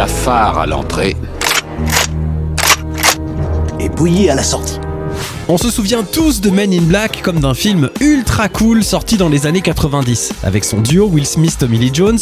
cafard à l'entrée et bouilli à la sortie. On se souvient tous de Men in Black comme d'un film ultra cool sorti dans les années 90, avec son duo Will Smith-Tommy Lee Jones,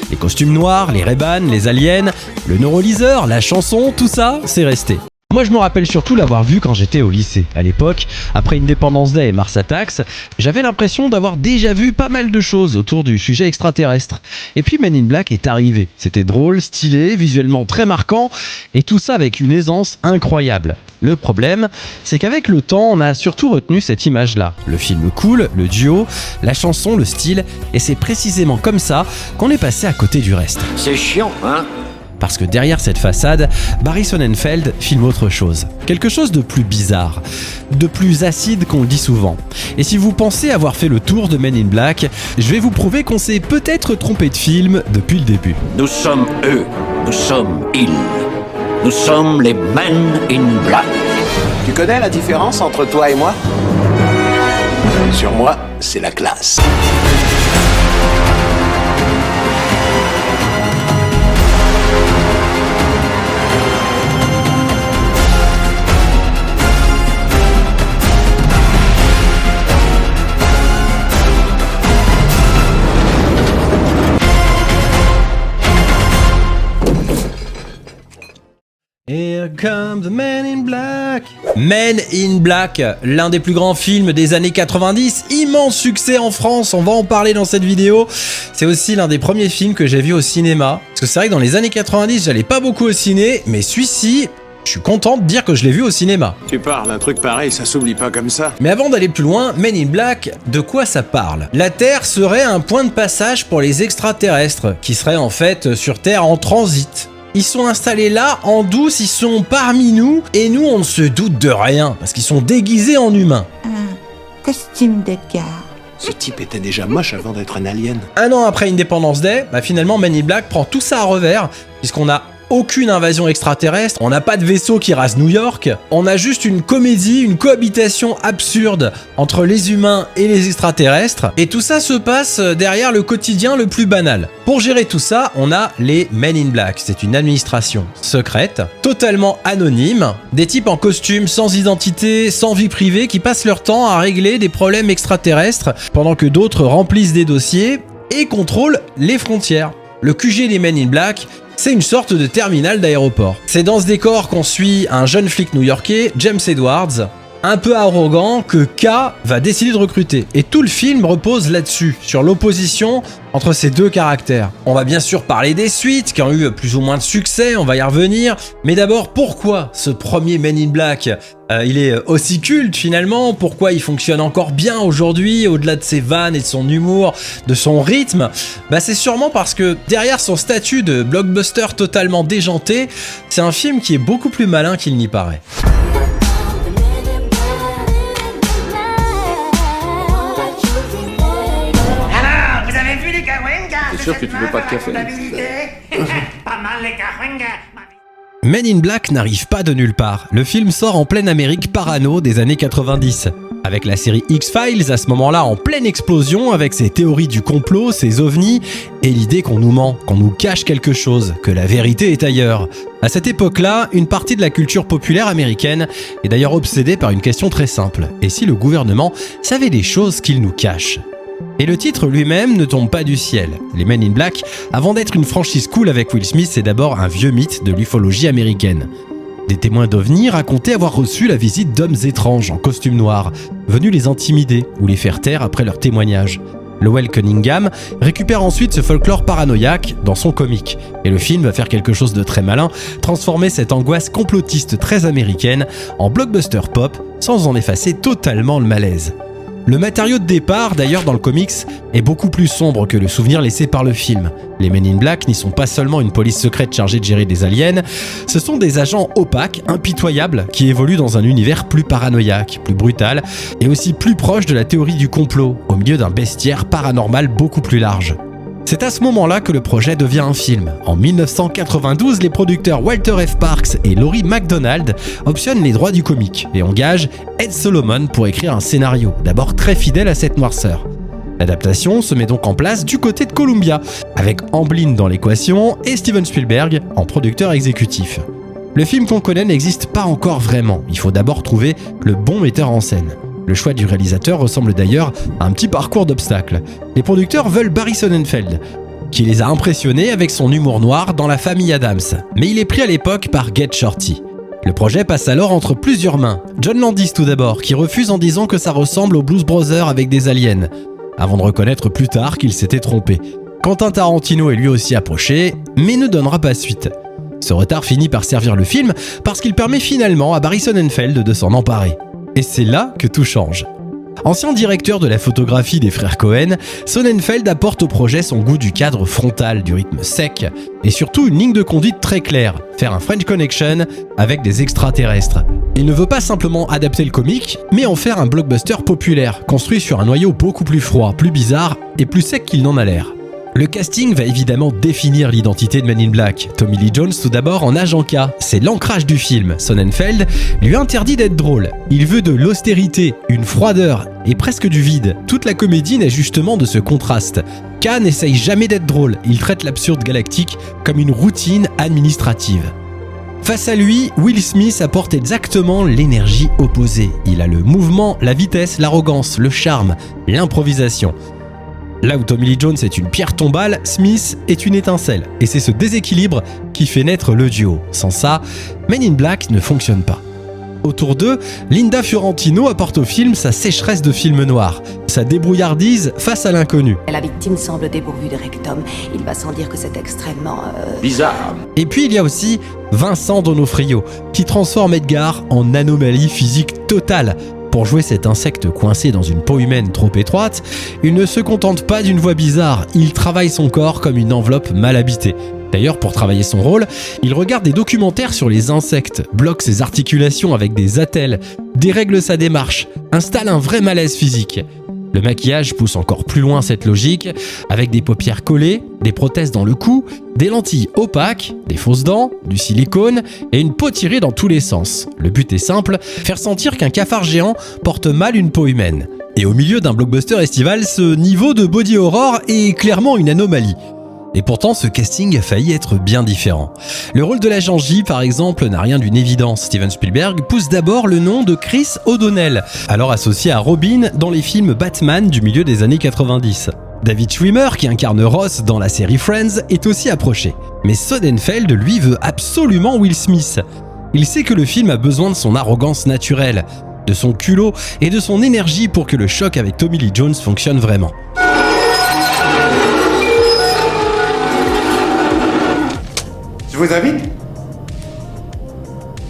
les costumes noirs, les Ray-Ban, les aliens, le neurolyseur, la chanson, tout ça, c'est resté. Moi je me rappelle surtout l'avoir vu quand j'étais au lycée. À l'époque, après Independence Day et Mars Attacks, j'avais l'impression d'avoir déjà vu pas mal de choses autour du sujet extraterrestre. Et puis Men in Black est arrivé. C'était drôle, stylé, visuellement très marquant, et tout ça avec une aisance incroyable. Le problème, c'est qu'avec le temps, on a surtout retenu cette image-là. Le film cool, le duo, la chanson, le style, et c'est précisément comme ça qu'on est passé à côté du reste. C'est chiant, hein? Parce que derrière cette façade, Barry Sonnenfeld filme autre chose. Quelque chose de plus bizarre, de plus acide qu'on le dit souvent. Et si vous pensez avoir fait le tour de Men in Black, je vais vous prouver qu'on s'est peut-être trompé de film depuis le début. Nous sommes eux, nous sommes ils. Nous sommes les Men in Black. Tu connais la différence entre toi et moi? Sur moi, c'est la classe. Here comes the Men in Black. Men in Black, l'un des plus grands films des années 90, immense succès en France, on va en parler dans cette vidéo. C'est aussi l'un des premiers films que j'ai vu au cinéma. Parce que c'est vrai que dans les années 90, j'allais pas beaucoup au ciné, mais celui-ci, je suis content de dire que je l'ai vu au cinéma. Tu parles, un truc pareil, ça s'oublie pas comme ça. Mais avant d'aller plus loin, Men in Black, de quoi ça parle? La Terre serait un point de passage pour les extraterrestres, qui seraient en fait sur Terre en transit. Ils sont installés là, en douce, ils sont parmi nous, et nous on ne se doute de rien, parce qu'ils sont déguisés en humains. Un costume de gare. Ce type était déjà moche avant d'être un alien. Un an après Independence Day, finalement Men in Black prend tout ça à revers, puisqu'on a aucune invasion extraterrestre, on n'a pas de vaisseau qui rase New York, on a juste une comédie, une cohabitation absurde entre les humains et les extraterrestres, et tout ça se passe derrière le quotidien le plus banal. Pour gérer tout ça, on a les Men in Black, c'est une administration secrète, totalement anonyme, des types en costume, sans identité, sans vie privée, qui passent leur temps à régler des problèmes extraterrestres, pendant que d'autres remplissent des dossiers et contrôlent les frontières. Le QG des Men in Black, c'est une sorte de terminal d'aéroport. C'est dans ce décor qu'on suit un jeune flic new-yorkais, James Edwards, un peu arrogant, que K va décider de recruter. Et tout le film repose là-dessus, sur l'opposition entre ces deux caractères. On va bien sûr parler des suites, qui ont eu plus ou moins de succès, on va y revenir. Mais d'abord, pourquoi ce premier Men in Black il est aussi culte finalement? Pourquoi il fonctionne encore bien aujourd'hui, au-delà de ses vannes et de son humour, de son rythme? C'est sûrement parce que derrière son statut de blockbuster totalement déjanté, c'est un film qui est beaucoup plus malin qu'il n'y paraît. T'es sûr que tu veux pas de café? Pas mal les Cahuenga. Men in Black n'arrive pas de nulle part. Le film sort en pleine Amérique parano des années 90. Avec la série X-Files à ce moment-là en pleine explosion, avec ses théories du complot, ses ovnis, et l'idée qu'on nous ment, qu'on nous cache quelque chose, que la vérité est ailleurs. À cette époque-là, une partie de la culture populaire américaine est d'ailleurs obsédée par une question très simple. Et si le gouvernement savait des choses qu'il nous cache ? Et le titre lui-même ne tombe pas du ciel. Les Men in Black, avant d'être une franchise cool avec Will Smith, c'est d'abord un vieux mythe de l'ufologie américaine. Des témoins d'OVNI racontaient avoir reçu la visite d'hommes étranges en costume noir, venus les intimider ou les faire taire après leur témoignage. Lowell Cunningham récupère ensuite ce folklore paranoïaque dans son comique. Et le film va faire quelque chose de très malin, transformer cette angoisse complotiste très américaine en blockbuster pop sans en effacer totalement le malaise. Le matériau de départ, d'ailleurs dans le comics, est beaucoup plus sombre que le souvenir laissé par le film. Les Men in Black n'y sont pas seulement une police secrète chargée de gérer des aliens, ce sont des agents opaques, impitoyables, qui évoluent dans un univers plus paranoïaque, plus brutal, et aussi plus proche de la théorie du complot, au milieu d'un bestiaire paranormal beaucoup plus large. C'est à ce moment-là que le projet devient un film. En 1992, les producteurs Walter F. Parks et Laurie MacDonald optionnent les droits du comique et engagent Ed Solomon pour écrire un scénario, d'abord très fidèle à cette noirceur. L'adaptation se met donc en place du côté de Columbia, avec Amblin dans l'équation et Steven Spielberg en producteur exécutif. Le film qu'on connaît n'existe pas encore vraiment, il faut d'abord trouver le bon metteur en scène. Le choix du réalisateur ressemble d'ailleurs à un petit parcours d'obstacles. Les producteurs veulent Barry Sonnenfeld, qui les a impressionnés avec son humour noir dans La Famille Addams, mais il est pris à l'époque par Get Shorty. Le projet passe alors entre plusieurs mains. John Landis tout d'abord, qui refuse en disant que ça ressemble aux Blues Brothers avec des aliens, avant de reconnaître plus tard qu'il s'était trompé. Quentin Tarantino est lui aussi approché, mais ne donnera pas suite. Ce retard finit par servir le film parce qu'il permet finalement à Barry Sonnenfeld de s'en emparer. Et c'est là que tout change. Ancien directeur de la photographie des frères Cohen, Sonnenfeld apporte au projet son goût du cadre frontal, du rythme sec, et surtout une ligne de conduite très claire, faire un French Connection avec des extraterrestres. Il ne veut pas simplement adapter le comique, mais en faire un blockbuster populaire, construit sur un noyau beaucoup plus froid, plus bizarre et plus sec qu'il n'en a l'air. Le casting va évidemment définir l'identité de Men in Black. Tommy Lee Jones tout d'abord en agent K, c'est l'ancrage du film. Sonnenfeld lui interdit d'être drôle. Il veut de l'austérité, une froideur et presque du vide. Toute la comédie naît justement de ce contraste. K n'essaye jamais d'être drôle, il traite l'absurde galactique comme une routine administrative. Face à lui, Will Smith apporte exactement l'énergie opposée. Il a le mouvement, la vitesse, l'arrogance, le charme, l'improvisation. Là où Tommy Lee Jones est une pierre tombale, Smith est une étincelle. Et c'est ce déséquilibre qui fait naître le duo. Sans ça, Men in Black ne fonctionne pas. Autour d'eux, Linda Fiorentino apporte au film sa sécheresse de film noir, sa débrouillardise face à l'inconnu. La victime semble dépourvue de rectum. Il va sans dire que c'est extrêmement... Bizarre. Et puis il y a aussi Vincent D'Onofrio, qui transforme Edgar en anomalie physique totale. Pour jouer cet insecte coincé dans une peau humaine trop étroite, il ne se contente pas d'une voix bizarre, il travaille son corps comme une enveloppe mal habitée. D'ailleurs, pour travailler son rôle, il regarde des documentaires sur les insectes, bloque ses articulations avec des attelles, dérègle sa démarche, installe un vrai malaise physique. Le maquillage pousse encore plus loin cette logique, avec des paupières collées, des prothèses dans le cou, des lentilles opaques, des fausses dents, du silicone et une peau tirée dans tous les sens. Le but est simple, faire sentir qu'un cafard géant porte mal une peau humaine. Et au milieu d'un blockbuster estival, ce niveau de body horror est clairement une anomalie. Et pourtant, ce casting a failli être bien différent. Le rôle de l'agent J, par exemple, n'a rien d'une évidence. Steven Spielberg pousse d'abord le nom de Chris O'Donnell, alors associé à Robin dans les films Batman du milieu des années 90. David Schwimmer, qui incarne Ross dans la série Friends, est aussi approché. Mais Sonnenfeld, lui, veut absolument Will Smith. Il sait que le film a besoin de son arrogance naturelle, de son culot et de son énergie pour que le choc avec Tommy Lee Jones fonctionne vraiment. Je vous invite.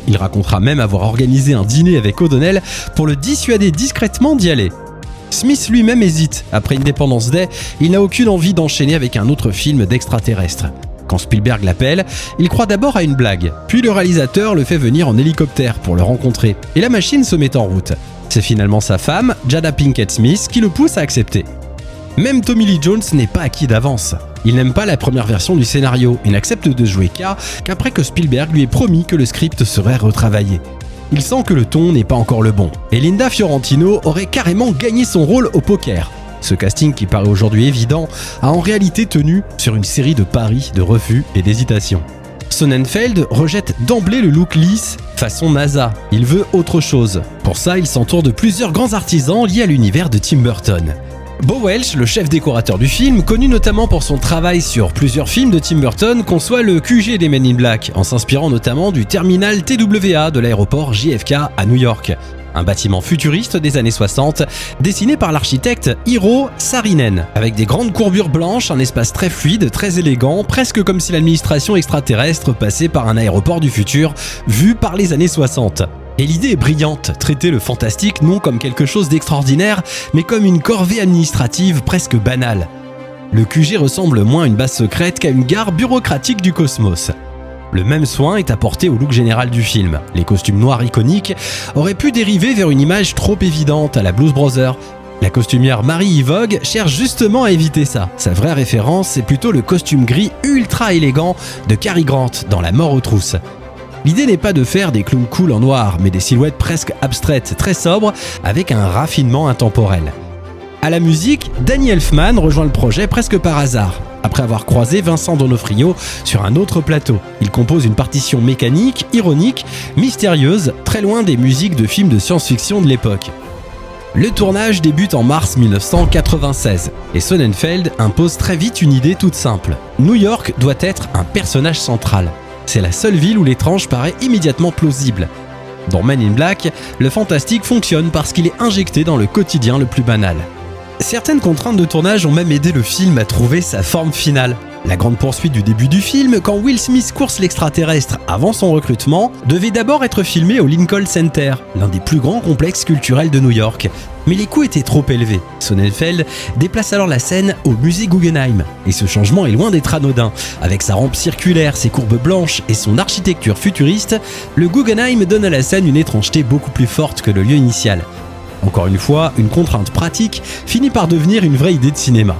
Il racontera même avoir organisé un dîner avec O'Donnell pour le dissuader discrètement d'y aller. Smith lui-même hésite. Après Independence Day, il n'a aucune envie d'enchaîner avec un autre film d'extraterrestres. Quand Spielberg l'appelle, il croit d'abord à une blague, puis le réalisateur le fait venir en hélicoptère pour le rencontrer, et la machine se met en route. C'est finalement sa femme, Jada Pinkett Smith, qui le pousse à accepter. Même Tommy Lee Jones n'est pas acquis d'avance. Il n'aime pas la première version du scénario et n'accepte de jouer qu'après que Spielberg lui ait promis que le script serait retravaillé. Il sent que le ton n'est pas encore le bon. Et Linda Fiorentino aurait carrément gagné son rôle au poker. Ce casting qui paraît aujourd'hui évident a en réalité tenu sur une série de paris, de refus et d'hésitations. Sonnenfeld rejette d'emblée le look lisse façon NASA. Il veut autre chose. Pour ça, il s'entoure de plusieurs grands artisans liés à l'univers de Tim Burton. Bo Welch, le chef décorateur du film, connu notamment pour son travail sur plusieurs films de Tim Burton, conçoit le QG des Men in Black, en s'inspirant notamment du terminal TWA de l'aéroport JFK à New York. Un bâtiment futuriste des années 60, dessiné par l'architecte Eero Saarinen, avec des grandes courbures blanches, un espace très fluide, très élégant, presque comme si l'administration extraterrestre passait par un aéroport du futur, vu par les années 60. Et l'idée est brillante, traiter le fantastique non comme quelque chose d'extraordinaire, mais comme une corvée administrative presque banale. Le QG ressemble moins à une base secrète qu'à une gare bureaucratique du cosmos. Le même soin est apporté au look général du film. Les costumes noirs iconiques auraient pu dériver vers une image trop évidente à la Blues Brothers. La costumière Marie Vogue cherche justement à éviter ça. Sa vraie référence, c'est plutôt le costume gris ultra élégant de Cary Grant dans La mort aux trousses. L'idée n'est pas de faire des clowns cool en noir, mais des silhouettes presque abstraites, très sobres, avec un raffinement intemporel. À la musique, Danny Elfman rejoint le projet presque par hasard. après avoir croisé Vincent D'Onofrio sur un autre plateau. Il compose une partition mécanique, ironique, mystérieuse, très loin des musiques de films de science-fiction de l'époque. Le tournage débute en mars 1996 et Sonnenfeld impose très vite une idée toute simple. New York doit être un personnage central. C'est la seule ville où l'étrange paraît immédiatement plausible. Dans Men in Black, le fantastique fonctionne parce qu'il est injecté dans le quotidien le plus banal. Certaines contraintes de tournage ont même aidé le film à trouver sa forme finale. La grande poursuite du début du film, quand Will Smith course l'extraterrestre avant son recrutement, devait d'abord être filmée au Lincoln Center, l'un des plus grands complexes culturels de New York. Mais les coûts étaient trop élevés. Sonnenfeld déplace alors la scène au musée Guggenheim. Et ce changement est loin d'être anodin. Avec sa rampe circulaire, ses courbes blanches et son architecture futuriste, le Guggenheim donne à la scène une étrangeté beaucoup plus forte que le lieu initial. Encore une fois, une contrainte pratique finit par devenir une vraie idée de cinéma.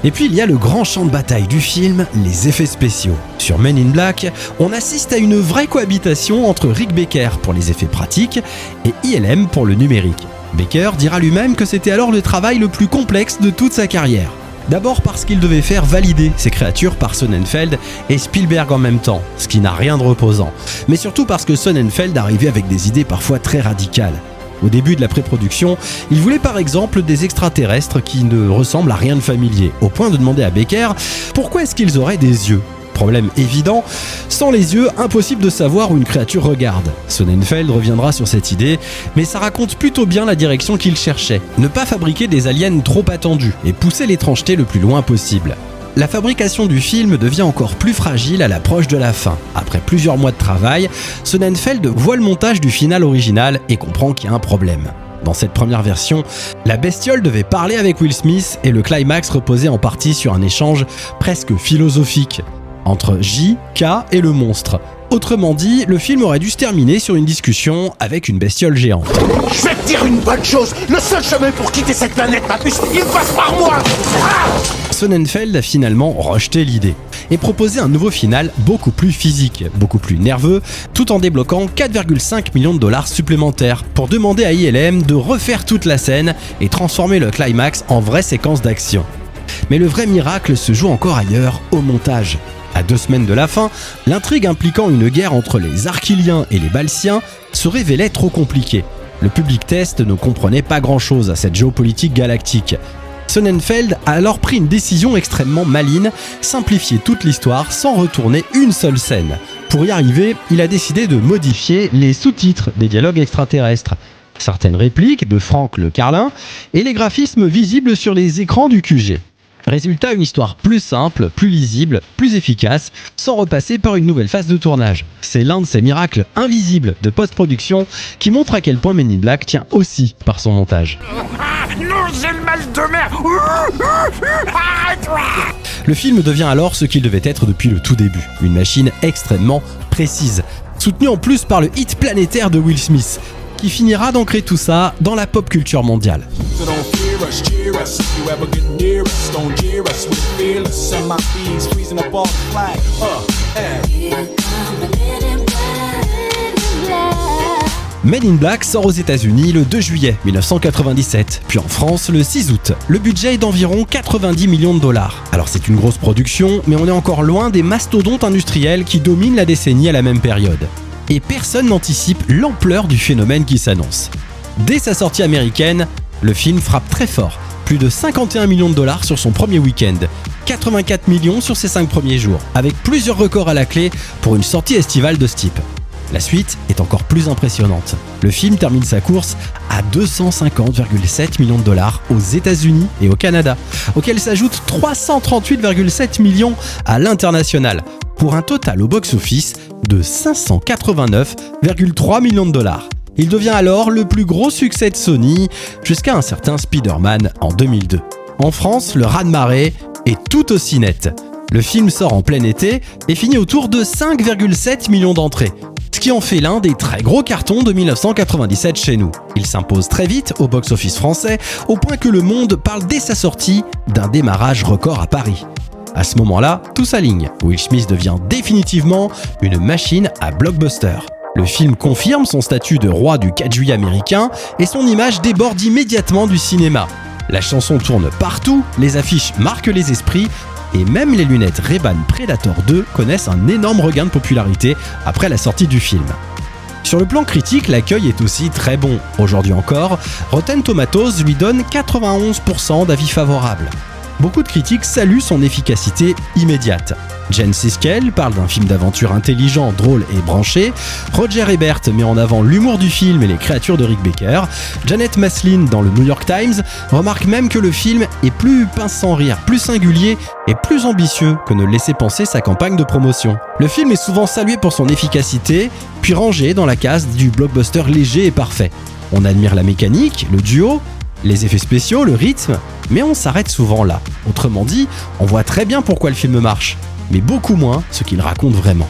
Et puis il y a le grand champ de bataille du film, les effets spéciaux. Sur Men in Black, on assiste à une vraie cohabitation entre Rick Baker pour les effets pratiques et ILM pour le numérique. Baker dira lui-même que c'était alors le travail le plus complexe de toute sa carrière. D'abord parce qu'il devait faire valider ces créatures par Sonnenfeld et Spielberg en même temps, ce qui n'a rien de reposant. Mais surtout parce que Sonnenfeld arrivait avec des idées parfois très radicales. Au début de la pré-production, il voulait par exemple des extraterrestres qui ne ressemblent à rien de familier, au point de demander à Baker pourquoi est-ce qu'ils auraient des yeux. Problème évident, sans les yeux, impossible de savoir où une créature regarde. Sonnenfeld reviendra sur cette idée, mais ça raconte plutôt bien la direction qu'il cherchait. Ne pas fabriquer des aliens trop attendus et pousser l'étrangeté le plus loin possible. La fabrication du film devient encore plus fragile à l'approche de la fin. Après plusieurs mois de travail, Sonnenfeld voit le montage du final original et comprend qu'il y a un problème. Dans cette première version, la bestiole devait parler avec Will Smith et le climax reposait en partie sur un échange presque philosophique entre J, K et le monstre. Autrement dit, le film aurait dû se terminer sur une discussion avec une bestiole géante. Je vais te dire une bonne chose, le seul chemin pour quitter cette planète, ma puce, il passe par moi. Sonnenfeld a finalement rejeté l'idée et proposé un nouveau final beaucoup plus physique, beaucoup plus nerveux, tout en débloquant 4,5 millions de dollars supplémentaires pour demander à ILM de refaire toute la scène et transformer le climax en vraie séquence d'action. Mais le vrai miracle se joue encore ailleurs, au montage. À 2 semaines de la fin, l'intrigue impliquant une guerre entre les Arquiliens et les Balsiens se révélait trop compliquée. Le public test ne comprenait pas grand-chose à cette géopolitique galactique. Sonnenfeld a alors pris une décision extrêmement maligne, simplifier toute l'histoire sans retourner une seule scène. Pour y arriver, il a décidé de modifier les sous-titres des dialogues extraterrestres, certaines répliques de Frank le Carlin et les graphismes visibles sur les écrans du QG. Résultat, une histoire plus simple, plus lisible, plus efficace, sans repasser par une nouvelle phase de tournage. C'est l'un de ces miracles invisibles de post-production qui montre à quel point Men in Black tient aussi par son montage. Non, j'ai le mal de mer. Arrête-toi. Le film devient alors ce qu'il devait être depuis le tout début, une machine extrêmement précise, soutenue en plus par le hit planétaire de Will Smith, qui finira d'ancrer tout ça dans la pop culture mondiale. Men in Black sort aux États-Unis le 2 juillet 1997, puis en France le 6 août. Le budget est d'environ 90 millions de dollars. Alors c'est une grosse production, mais on est encore loin des mastodontes industriels qui dominent la décennie à la même période. Et personne n'anticipe l'ampleur du phénomène qui s'annonce. Dès sa sortie américaine, le film frappe très fort. Plus de 51 millions de dollars sur son premier week-end, 84 millions sur ses 5 premiers jours, avec plusieurs records à la clé pour une sortie estivale de ce type. La suite est encore plus impressionnante. Le film termine sa course à 250,7 millions de dollars aux États-Unis et au Canada, auxquels s'ajoutent 338,7 millions à l'international, pour un total au box-office de 589,3 millions de dollars. Il devient alors le plus gros succès de Sony jusqu'à un certain Spider-Man en 2002. En France, le raz-de-marée est tout aussi net. Le film sort en plein été et finit autour de 5,7 millions d'entrées, ce qui en fait l'un des très gros cartons de 1997 chez nous. Il s'impose très vite au box-office français, au point que Le Monde parle dès sa sortie d'un démarrage record à Paris. À ce moment-là, tout s'aligne. Will Smith devient définitivement une machine à blockbuster. Le film confirme son statut de roi du 4 juillet américain et son image déborde immédiatement du cinéma. La chanson tourne partout, les affiches marquent les esprits et même les lunettes Ray-Ban Predator 2 connaissent un énorme regain de popularité après la sortie du film. Sur le plan critique, l'accueil est aussi très bon. Aujourd'hui encore, Rotten Tomatoes lui donne 91% d'avis favorables. Beaucoup de critiques saluent son efficacité immédiate. Jen Siskel parle d'un film d'aventure intelligent, drôle et branché. Roger Ebert met en avant l'humour du film et les créatures de Rick Baker. Janet Maslin, dans le New York Times, remarque même que le film est plus pince sans rire, plus singulier et plus ambitieux que ne laissait penser sa campagne de promotion. Le film est souvent salué pour son efficacité, puis rangé dans la case du blockbuster léger et parfait. On admire la mécanique, le duo, les effets spéciaux, le rythme, mais on s'arrête souvent là. Autrement dit, on voit très bien pourquoi le film marche, mais beaucoup moins ce qu'il raconte vraiment.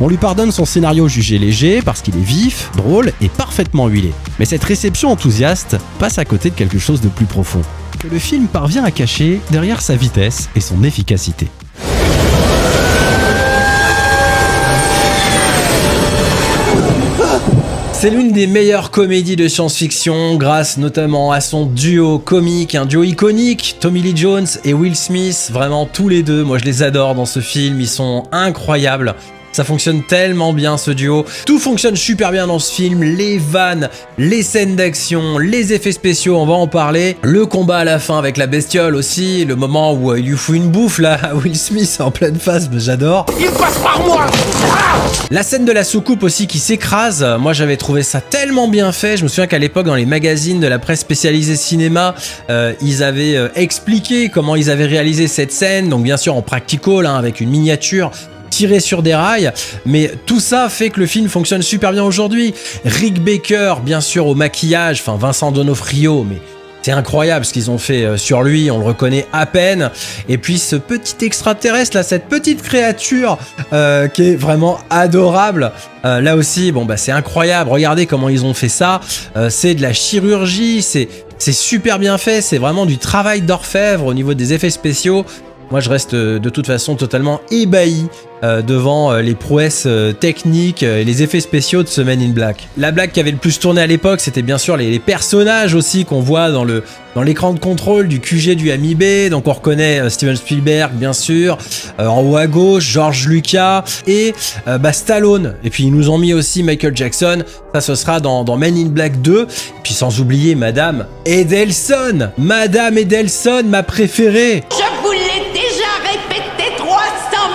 On lui pardonne son scénario jugé léger parce qu'il est vif, drôle et parfaitement huilé. Mais cette réception enthousiaste passe à côté de quelque chose de plus profond, que le film parvient à cacher derrière sa vitesse et son efficacité. C'est l'une des meilleures comédies de science-fiction grâce notamment à son duo comique, un duo iconique, Tommy Lee Jones et Will Smith. Vraiment tous les deux, moi je les adore dans ce film, ils sont incroyables. Ça fonctionne tellement bien ce duo. Tout fonctionne super bien dans ce film. Les vannes, les scènes d'action, les effets spéciaux, on va en parler. Le combat à la fin avec la bestiole aussi. Le moment où il lui fout une bouffe là à Will Smith en pleine face, j'adore. Il passe par moi. La scène de la soucoupe aussi qui s'écrase. Moi j'avais trouvé ça tellement bien fait. Je me souviens qu'à l'époque dans les magazines de la presse spécialisée cinéma, ils avaient expliqué comment ils avaient réalisé cette scène. Donc bien sûr en practical avec une miniature tiré sur des rails, mais tout ça fait que le film fonctionne super bien aujourd'hui. Rick Baker, bien sûr au maquillage, Vincent D'Onofrio, mais c'est incroyable ce qu'ils ont fait sur lui, on le reconnaît à peine. Et puis ce petit extraterrestre là, cette petite créature qui est vraiment adorable. Là aussi, c'est incroyable. Regardez comment ils ont fait ça. C'est de la chirurgie, c'est super bien fait. C'est vraiment du travail d'orfèvre au niveau des effets spéciaux. Moi, je reste de toute façon totalement ébahi devant les prouesses techniques et les effets spéciaux de ce Men in Black. La blague qui avait le plus tourné à l'époque, c'était bien sûr les personnages aussi qu'on voit dans l'écran de contrôle du QG du Ami-B. Donc on reconnaît Steven Spielberg, bien sûr, en haut à gauche, George Lucas et Stallone. Et puis ils nous ont mis aussi Michael Jackson. Ça, ce sera dans Men in Black 2. Et puis sans oublier Madame Edelson. Madame Edelson, ma préférée. Je vous l'ai déjà répété 300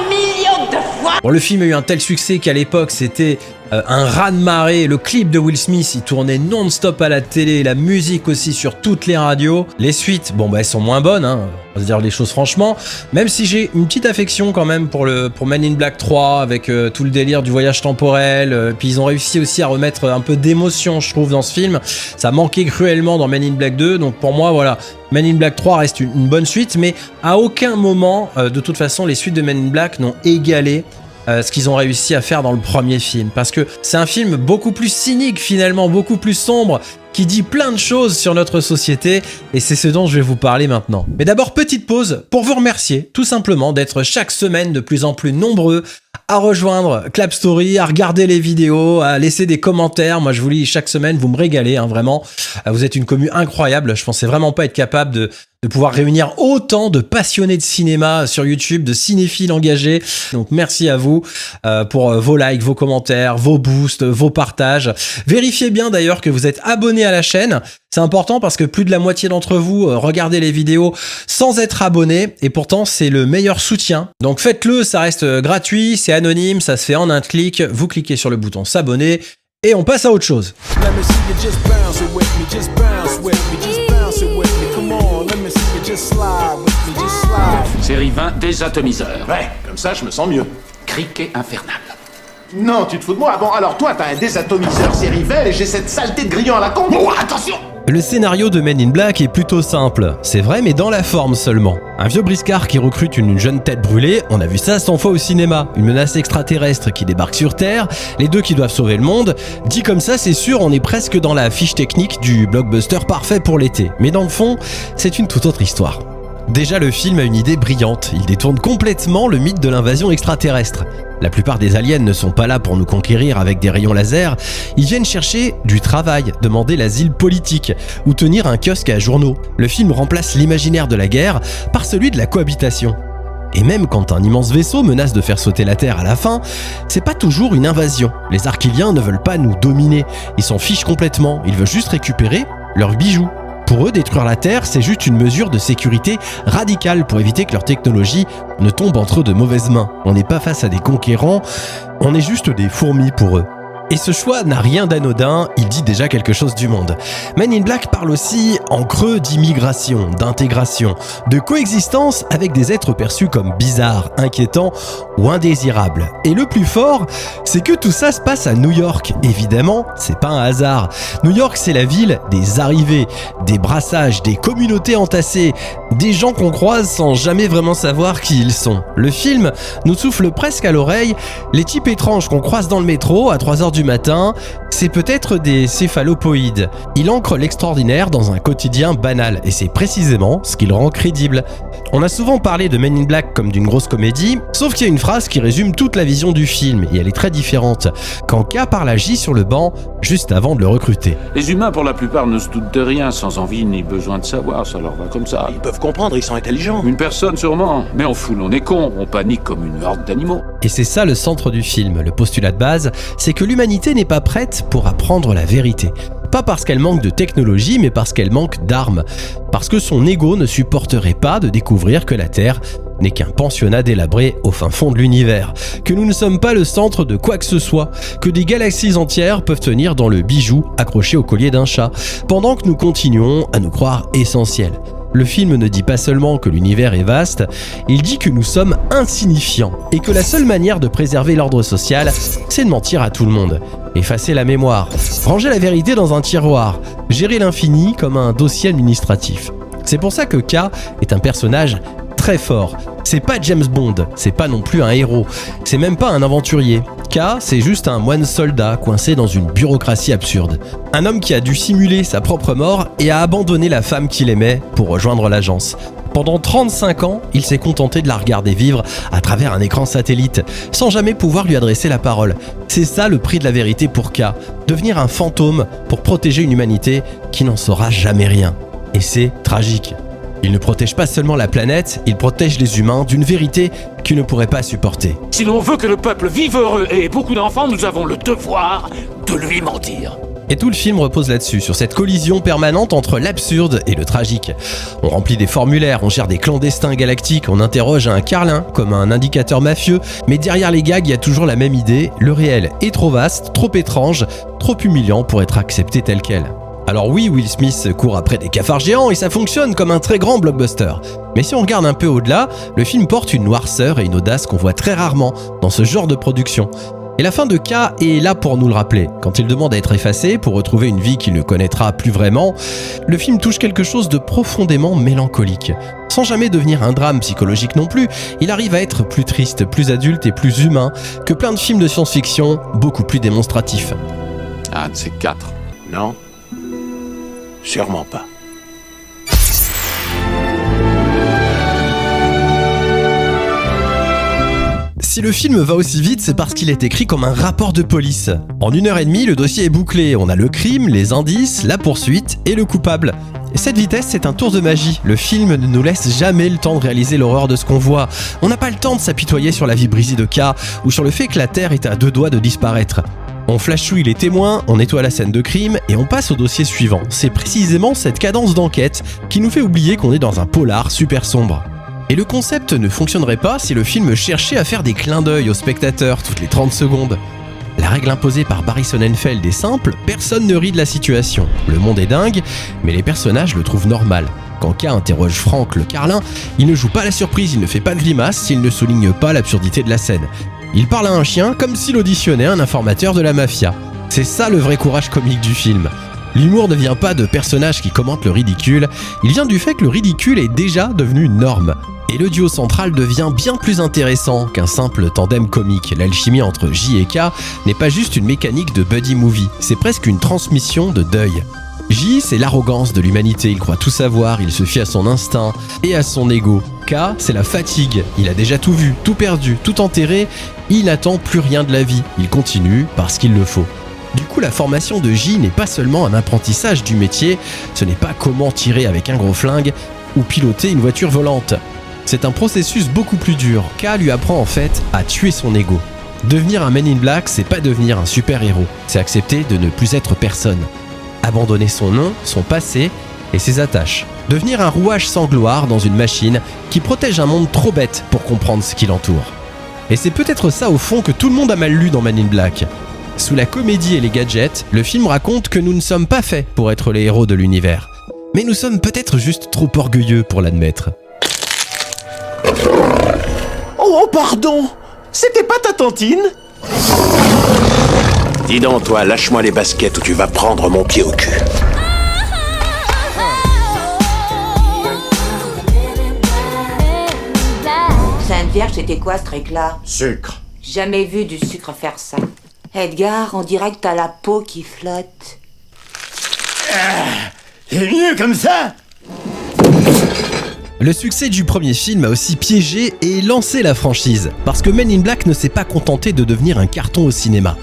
millions de fois. Bon, le film a eu un tel succès qu'à l'époque c'était un raz-de-marée. Le clip de Will Smith, il tournait non-stop à la télé, la musique aussi sur toutes les radios. Les suites, elles sont moins bonnes, on va se dire les choses franchement. Même si j'ai une petite affection quand même pour Men in Black 3 avec tout le délire du voyage temporel. Puis ils ont réussi aussi à remettre un peu d'émotion, je trouve, dans ce film. Ça manquait cruellement dans Men in Black 2. Donc pour moi, voilà, Men in Black 3 reste une bonne suite, mais à aucun moment, de toute façon, les suites de Men in Black n'ont égalé ce qu'ils ont réussi à faire dans le premier film, parce que c'est un film beaucoup plus cynique finalement, beaucoup plus sombre, qui dit plein de choses sur notre société, et c'est ce dont je vais vous parler maintenant. Mais d'abord, petite pause pour vous remercier tout simplement d'être chaque semaine de plus en plus nombreux à rejoindre Clap Story, à regarder les vidéos, à laisser des commentaires. Moi je vous lis chaque semaine, vous me régalez vraiment. Vous êtes une commu incroyable, je pensais vraiment pas être capable de pouvoir réunir autant de passionnés de cinéma sur YouTube, de cinéphiles engagés. Donc merci à vous pour vos likes, vos commentaires, vos boosts, vos partages. Vérifiez bien d'ailleurs que vous êtes abonnés à la chaîne. C'est important parce que plus de la moitié d'entre vous regardez les vidéos sans être abonnés, et pourtant c'est le meilleur soutien. Donc faites-le, ça reste gratuit, c'est anonyme, ça se fait en un clic. Vous cliquez sur le bouton s'abonner et on passe à autre chose. Série 20, désatomiseur. Ouais, comme ça, je me sens mieux. Criquet infernal. Non, tu te fous de moi. Bon, alors toi, t'as un désatomiseur série 20 et j'ai cette saleté de grillon à la con. Oh, attention! Le scénario de Men in Black est plutôt simple, c'est vrai, mais dans la forme seulement. Un vieux briscard qui recrute une jeune tête brûlée, on a vu ça 100 fois au cinéma. Une menace extraterrestre qui débarque sur Terre, les deux qui doivent sauver le monde. Dit comme ça, c'est sûr, on est presque dans la fiche technique du blockbuster parfait pour l'été. Mais dans le fond, c'est une toute autre histoire. Déjà, le film a une idée brillante, il détourne complètement le mythe de l'invasion extraterrestre. La plupart des aliens ne sont pas là pour nous conquérir avec des rayons laser, ils viennent chercher du travail, demander l'asile politique ou tenir un kiosque à journaux. Le film remplace l'imaginaire de la guerre par celui de la cohabitation. Et même quand un immense vaisseau menace de faire sauter la Terre à la fin, c'est pas toujours une invasion. Les Arquilliens ne veulent pas nous dominer, ils s'en fichent complètement, ils veulent juste récupérer leurs bijoux. Pour eux, détruire la Terre, c'est juste une mesure de sécurité radicale pour éviter que leur technologie ne tombe entre de mauvaises mains. On n'est pas face à des conquérants, on est juste des fourmis pour eux. Et ce choix n'a rien d'anodin, il dit déjà quelque chose du monde. Men in Black parle aussi en creux d'immigration, d'intégration, de coexistence avec des êtres perçus comme bizarres, inquiétants ou indésirables. Et le plus fort, c'est que tout ça se passe à New York. Évidemment, c'est pas un hasard. New York, c'est la ville des arrivées, des brassages, des communautés entassées, des gens qu'on croise sans jamais vraiment savoir qui ils sont. Le film nous souffle presque à l'oreille, les types étranges qu'on croise dans le métro à 3h du matin, c'est peut-être des céphalopoïdes. Il ancre l'extraordinaire dans un quotidien banal, et c'est précisément ce qui le rend crédible. On a souvent parlé de Men in Black comme d'une grosse comédie, sauf qu'il y a une phrase qui résume toute la vision du film, et elle est très différente. Quand K parle à J sur le banc, juste avant de le recruter. Les humains, pour la plupart, ne se doutent de rien, sans envie ni besoin de savoir, ça leur va comme ça. Ils peuvent comprendre, ils sont intelligents. Une personne sûrement, mais en foule on est con, on panique comme une horde d'animaux. Et c'est ça le centre du film, le postulat de base, c'est que l'humanité n'est pas prête pour apprendre la vérité. Pas parce qu'elle manque de technologie, mais parce qu'elle manque d'armes. Parce que son ego ne supporterait pas de découvrir que la Terre n'est qu'un pensionnat délabré au fin fond de l'univers, que nous ne sommes pas le centre de quoi que ce soit, que des galaxies entières peuvent tenir dans le bijou accroché au collier d'un chat, pendant que nous continuons à nous croire essentiels. Le film ne dit pas seulement que l'univers est vaste, il dit que nous sommes insignifiants et que la seule manière de préserver l'ordre social, c'est de mentir à tout le monde. Effacer la mémoire, ranger la vérité dans un tiroir, gérer l'infini comme un dossier administratif. C'est pour ça que K est un personnage très fort. C'est pas James Bond, c'est pas non plus un héros, c'est même pas un aventurier. K, c'est juste un moine soldat coincé dans une bureaucratie absurde. Un homme qui a dû simuler sa propre mort et a abandonné la femme qu'il aimait pour rejoindre l'agence. Pendant 35 ans, il s'est contenté de la regarder vivre à travers un écran satellite, sans jamais pouvoir lui adresser la parole. C'est ça le prix de la vérité pour K, devenir un fantôme pour protéger une humanité qui n'en saura jamais rien. Et c'est tragique. Il ne protège pas seulement la planète, il protège les humains d'une vérité qu'ils ne pourraient pas supporter. Si l'on veut que le peuple vive heureux et ait beaucoup d'enfants, nous avons le devoir de lui mentir. Et tout le film repose là-dessus, sur cette collision permanente entre l'absurde et le tragique. On remplit des formulaires, on gère des clandestins galactiques, on interroge un carlin comme un indicateur mafieux, mais derrière les gags, il y a toujours la même idée, le réel est trop vaste, trop étrange, trop humiliant pour être accepté tel quel. Alors oui, Will Smith court après des cafards géants et ça fonctionne comme un très grand blockbuster. Mais si on regarde un peu au-delà, le film porte une noirceur et une audace qu'on voit très rarement dans ce genre de production. Et la fin de K est là pour nous le rappeler. Quand il demande à être effacé pour retrouver une vie qu'il ne connaîtra plus vraiment, le film touche quelque chose de profondément mélancolique. Sans jamais devenir un drame psychologique non plus, il arrive à être plus triste, plus adulte et plus humain que plein de films de science-fiction beaucoup plus démonstratifs. Un de ces quatre. Non, sûrement pas. Si le film va aussi vite, c'est parce qu'il est écrit comme un rapport de police. En 1h30, le dossier est bouclé. On a le crime, les indices, la poursuite et le coupable. Et cette vitesse, c'est un tour de magie. Le film ne nous laisse jamais le temps de réaliser l'horreur de ce qu'on voit. On n'a pas le temps de s'apitoyer sur la vie brisée de K ou sur le fait que la Terre est à 2 doigts de disparaître. On flashouille les témoins, on nettoie la scène de crime et on passe au dossier suivant. C'est précisément cette cadence d'enquête qui nous fait oublier qu'on est dans un polar super sombre. Et le concept ne fonctionnerait pas si le film cherchait à faire des clins d'œil aux spectateurs toutes les 30 secondes. La règle imposée par Barry Sonnenfeld est simple, personne ne rit de la situation. Le monde est dingue, mais les personnages le trouvent normal. Quand K interroge Frank le carlin, il ne joue pas la surprise, il ne fait pas de grimace s'il ne souligne pas l'absurdité de la scène. Il parle à un chien comme s'il auditionnait un informateur de la mafia. C'est ça le vrai courage comique du film. L'humour ne vient pas de personnages qui commentent le ridicule, il vient du fait que le ridicule est déjà devenu une norme. Et le duo central devient bien plus intéressant qu'un simple tandem comique. L'alchimie entre J et K n'est pas juste une mécanique de buddy movie, c'est presque une transmission de deuil. J, c'est l'arrogance de l'humanité, il croit tout savoir, il se fie à son instinct et à son ego. K, c'est la fatigue, il a déjà tout vu, tout perdu, tout enterré, il n'attend plus rien de la vie, il continue parce qu'il le faut. Du coup, la formation de J n'est pas seulement un apprentissage du métier, ce n'est pas comment tirer avec un gros flingue ou piloter une voiture volante. C'est un processus beaucoup plus dur. K lui apprend en fait à tuer son ego. Devenir un Men in Black, c'est pas devenir un super-héros, c'est accepter de ne plus être personne. Abandonner son nom, son passé et ses attaches. Devenir un rouage sans gloire dans une machine qui protège un monde trop bête pour comprendre ce qui l'entoure. Et c'est peut-être ça au fond que tout le monde a mal lu dans Men in Black. Sous la comédie et les gadgets, le film raconte que nous ne sommes pas faits pour être les héros de l'univers. Mais nous sommes peut-être juste trop orgueilleux pour l'admettre. Oh, pardon! C'était pas ta tantine? Dis donc, toi, lâche-moi les baskets ou tu vas prendre mon pied au cul. Sainte Vierge, c'était quoi ce truc-là? Sucre. Jamais vu du sucre faire ça. Edgar, on dirait que t'as la peau qui flotte. C'est mieux comme ça? Le succès du premier film a aussi piégé et lancé la franchise, parce que Men in Black ne s'est pas contenté de devenir un carton au cinéma.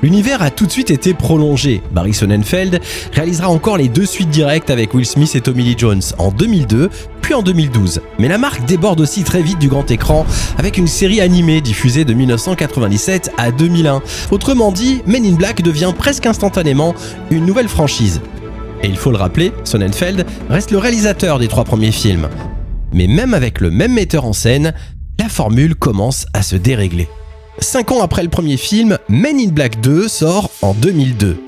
L'univers a tout de suite été prolongé. Barry Sonnenfeld réalisera encore les 2 suites directes avec Will Smith et Tommy Lee Jones en 2002, puis en 2012. Mais la marque déborde aussi très vite du grand écran avec une série animée diffusée de 1997 à 2001. Autrement dit, Men in Black devient presque instantanément une nouvelle franchise. Et il faut le rappeler, Sonnenfeld reste le réalisateur des 3 premiers films. Mais même avec le même metteur en scène, la formule commence à se dérégler. 5 ans après le premier film, Men in Black 2 sort en 2002.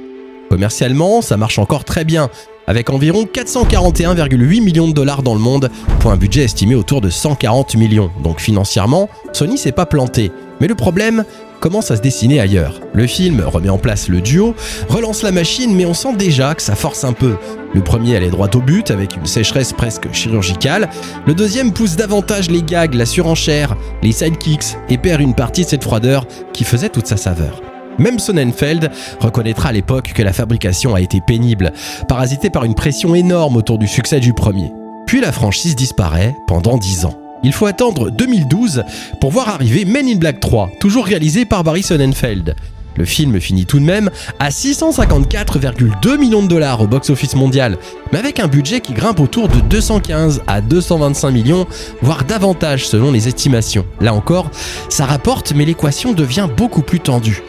Commercialement, ça marche encore très bien, avec environ 441,8 millions de dollars dans le monde, pour un budget estimé autour de 140 millions. Donc financièrement, Sony s'est pas planté. Mais le problème commence à se dessiner ailleurs. Le film remet en place le duo, relance la machine, mais on sent déjà que ça force un peu. Le premier allait droit au but avec une sécheresse presque chirurgicale. Le deuxième pousse davantage les gags, la surenchère, les sidekicks et perd une partie de cette froideur qui faisait toute sa saveur. Même Sonnenfeld reconnaîtra à l'époque que la fabrication a été pénible, parasitée par une pression énorme autour du succès du premier. Puis la franchise disparaît pendant 10 ans. Il faut attendre 2012 pour voir arriver Men in Black 3, toujours réalisé par Barry Sonnenfeld. Le film finit tout de même à 654,2 millions de dollars au box-office mondial, mais avec un budget qui grimpe autour de 215 à 225 millions, voire davantage selon les estimations. Là encore, ça rapporte, mais l'équation devient beaucoup plus tendue.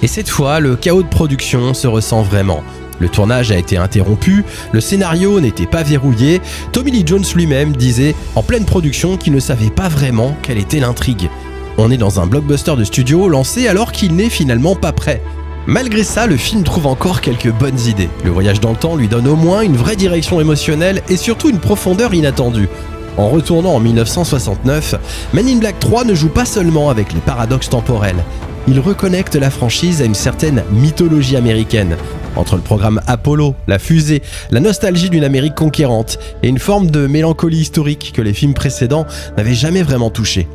Et cette fois, le chaos de production se ressent vraiment. Le tournage a été interrompu, le scénario n'était pas verrouillé, Tommy Lee Jones lui-même disait en pleine production qu'il ne savait pas vraiment quelle était l'intrigue. On est dans un blockbuster de studio lancé alors qu'il n'est finalement pas prêt. Malgré ça, le film trouve encore quelques bonnes idées. Le voyage dans le temps lui donne au moins une vraie direction émotionnelle et surtout une profondeur inattendue. En retournant en 1969, Men in Black 3 ne joue pas seulement avec les paradoxes temporels. Il reconnecte la franchise à une certaine mythologie américaine. Entre le programme Apollo, la fusée, la nostalgie d'une Amérique conquérante et une forme de mélancolie historique que les films précédents n'avaient jamais vraiment touché.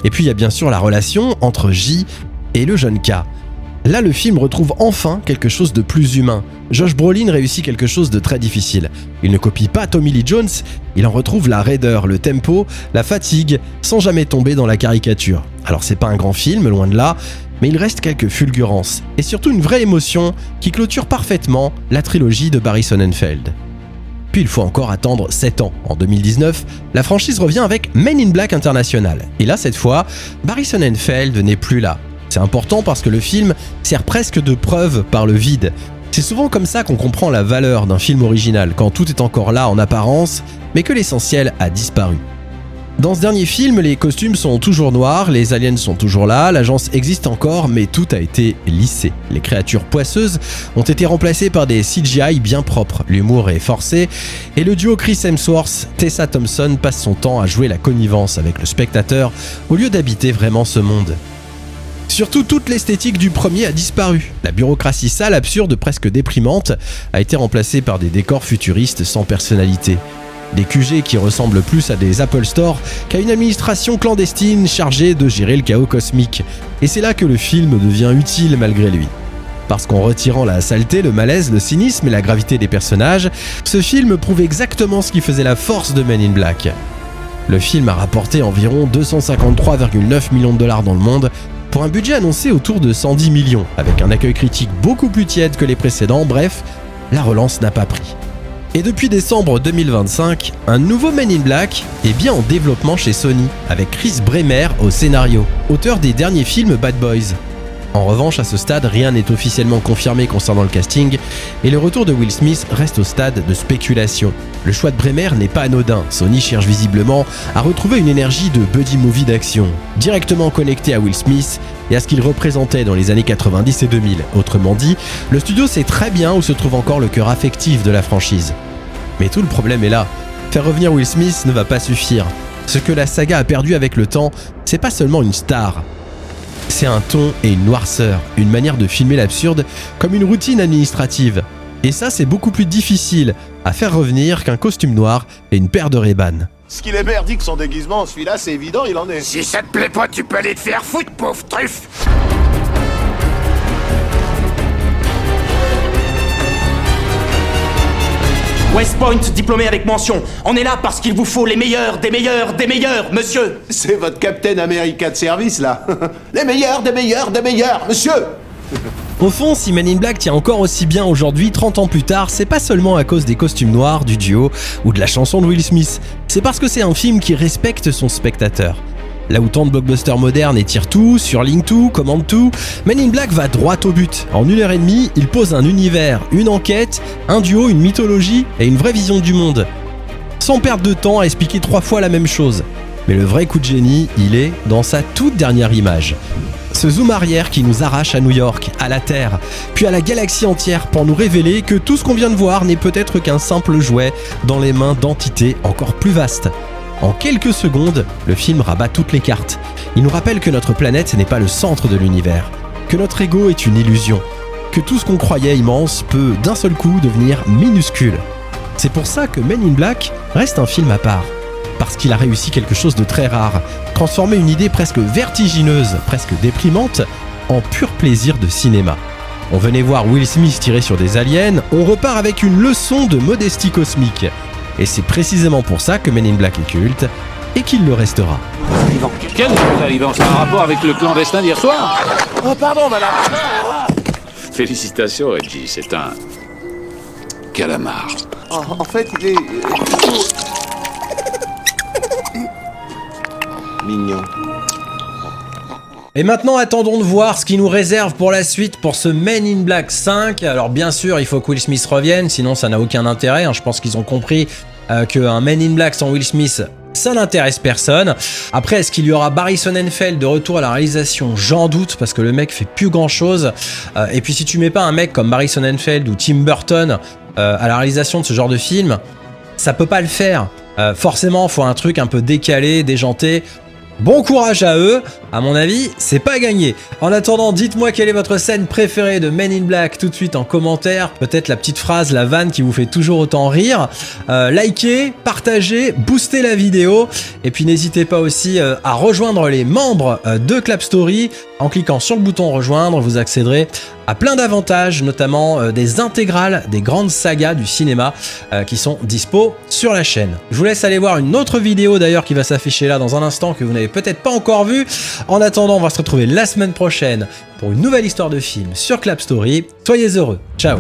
Et puis il y a bien sûr la relation entre J et le jeune K. Là, le film retrouve enfin quelque chose de plus humain. Josh Brolin réussit quelque chose de très difficile. Il ne copie pas Tommy Lee Jones, il en retrouve la raideur, le tempo, la fatigue, sans jamais tomber dans la caricature. Alors c'est pas un grand film, loin de là, mais il reste quelques fulgurances, et surtout une vraie émotion qui clôture parfaitement la trilogie de Barry Sonnenfeld. Puis il faut encore attendre 7 ans. En 2019, la franchise revient avec Men in Black International. Et là, cette fois, Barry Sonnenfeld n'est plus là. C'est important parce que le film sert presque de preuve par le vide. C'est souvent comme ça qu'on comprend la valeur d'un film original, quand tout est encore là en apparence, mais que l'essentiel a disparu. Dans ce dernier film, les costumes sont toujours noirs, les aliens sont toujours là, l'agence existe encore, mais tout a été lissé. Les créatures poisseuses ont été remplacées par des CGI bien propres, l'humour est forcé, et le duo Chris Hemsworth-Tessa Thompson passe son temps à jouer la connivence avec le spectateur au lieu d'habiter vraiment ce monde. Surtout, toute l'esthétique du premier a disparu. La bureaucratie sale, absurde, presque déprimante, a été remplacée par des décors futuristes sans personnalité. Des QG qui ressemblent plus à des Apple Store qu'à une administration clandestine chargée de gérer le chaos cosmique. Et c'est là que le film devient utile malgré lui. Parce qu'en retirant la saleté, le malaise, le cynisme et la gravité des personnages, ce film prouve exactement ce qui faisait la force de Men in Black. Le film a rapporté environ 253,9 millions de dollars dans le monde, pour un budget annoncé autour de 110 millions, avec un accueil critique beaucoup plus tiède que les précédents. Bref, la relance n'a pas pris. Et depuis décembre 2025, un nouveau Men in Black est bien en développement chez Sony, avec Chris Bremer au scénario, auteur des derniers films Bad Boys. En revanche, à ce stade, rien n'est officiellement confirmé concernant le casting, et le retour de Will Smith reste au stade de spéculation. Le choix de Bremer n'est pas anodin, Sony cherche visiblement à retrouver une énergie de buddy movie d'action, directement connectée à Will Smith et à ce qu'il représentait dans les années 90 et 2000. Autrement dit, le studio sait très bien où se trouve encore le cœur affectif de la franchise. Mais tout le problème est là. Faire revenir Will Smith ne va pas suffire. Ce que la saga a perdu avec le temps, c'est pas seulement une star. C'est un ton et une noirceur, une manière de filmer l'absurde comme une routine administrative. Et ça, c'est beaucoup plus difficile à faire revenir qu'un costume noir et une paire de Ray-Ban. Ce qu'il est merdique son déguisement, celui-là, c'est évident, il en est. Si ça te plaît pas, tu peux aller te faire foutre, pauvre truffe. West Point, diplômé avec mention. On est là parce qu'il vous faut les meilleurs, des meilleurs, des meilleurs, monsieur. C'est votre Captain America de service, là. Les meilleurs, des meilleurs, des meilleurs, monsieur. Au fond, si Men in Black tient encore aussi bien aujourd'hui, 30 ans plus tard, c'est pas seulement à cause des costumes noirs, du duo ou de la chanson de Will Smith. C'est parce que c'est un film qui respecte son spectateur. Là où tant de blockbusters modernes étirent tout, surlignent tout, commandent tout, Men in Black va droit au but. En 1h30, il pose un univers, une enquête, un duo, une mythologie et une vraie vision du monde. Sans perdre de temps à expliquer 3 fois la même chose. Mais le vrai coup de génie, il est dans sa toute dernière image. Ce zoom arrière qui nous arrache à New York, à la Terre, puis à la galaxie entière pour nous révéler que tout ce qu'on vient de voir n'est peut-être qu'un simple jouet dans les mains d'entités encore plus vastes. En quelques secondes, le film rabat toutes les cartes. Il nous rappelle que notre planète n'est pas le centre de l'univers, que notre ego est une illusion, que tout ce qu'on croyait immense peut d'un seul coup devenir minuscule. C'est pour ça que Men in Black reste un film à part. Parce qu'il a réussi quelque chose de très rare, transformer une idée presque vertigineuse, presque déprimante, en pur plaisir de cinéma. On venait voir Will Smith tirer sur des aliens, on repart avec une leçon de modestie cosmique. Et c'est précisément pour ça que Men in Black est culte, et qu'il le restera. Quel arrivant? Ça a un rapport avec le clandestin d'hier soir? Oh, pardon, madame. Félicitations, Reggie, c'est un calamar. En fait, il est plutôt mignon. Et maintenant, attendons de voir ce qui nous réserve pour la suite pour ce Men in Black 5. Alors bien sûr, il faut que Will Smith revienne, sinon ça n'a aucun intérêt. Je pense qu'ils ont compris qu'un Men in Black sans Will Smith, ça n'intéresse personne. Après, est-ce qu'il y aura Barry Sonnenfeld de retour à la réalisation? J'en doute, parce que le mec fait plus grand chose. Et puis si tu mets pas un mec comme Barry Sonnenfeld ou Tim Burton à la réalisation de ce genre de film, ça peut pas le faire. Forcément, faut un truc un peu décalé, déjanté. Bon courage à eux, à mon avis, c'est pas gagné. En attendant, dites-moi quelle est votre scène préférée de Men in Black tout de suite en commentaire. Peut-être la petite phrase, la vanne qui vous fait toujours autant rire. Likez, partagez, boostez la vidéo. Et puis n'hésitez pas aussi à rejoindre les membres de Clap Story. En cliquant sur le bouton rejoindre, vous accéderez à plein d'avantages, notamment des intégrales des grandes sagas du cinéma qui sont dispo sur la chaîne. Je vous laisse aller voir une autre vidéo d'ailleurs qui va s'afficher là dans un instant que vous n'avez peut-être pas encore vue. En attendant, on va se retrouver la semaine prochaine pour une nouvelle histoire de film sur Clap Story. Soyez heureux. Ciao.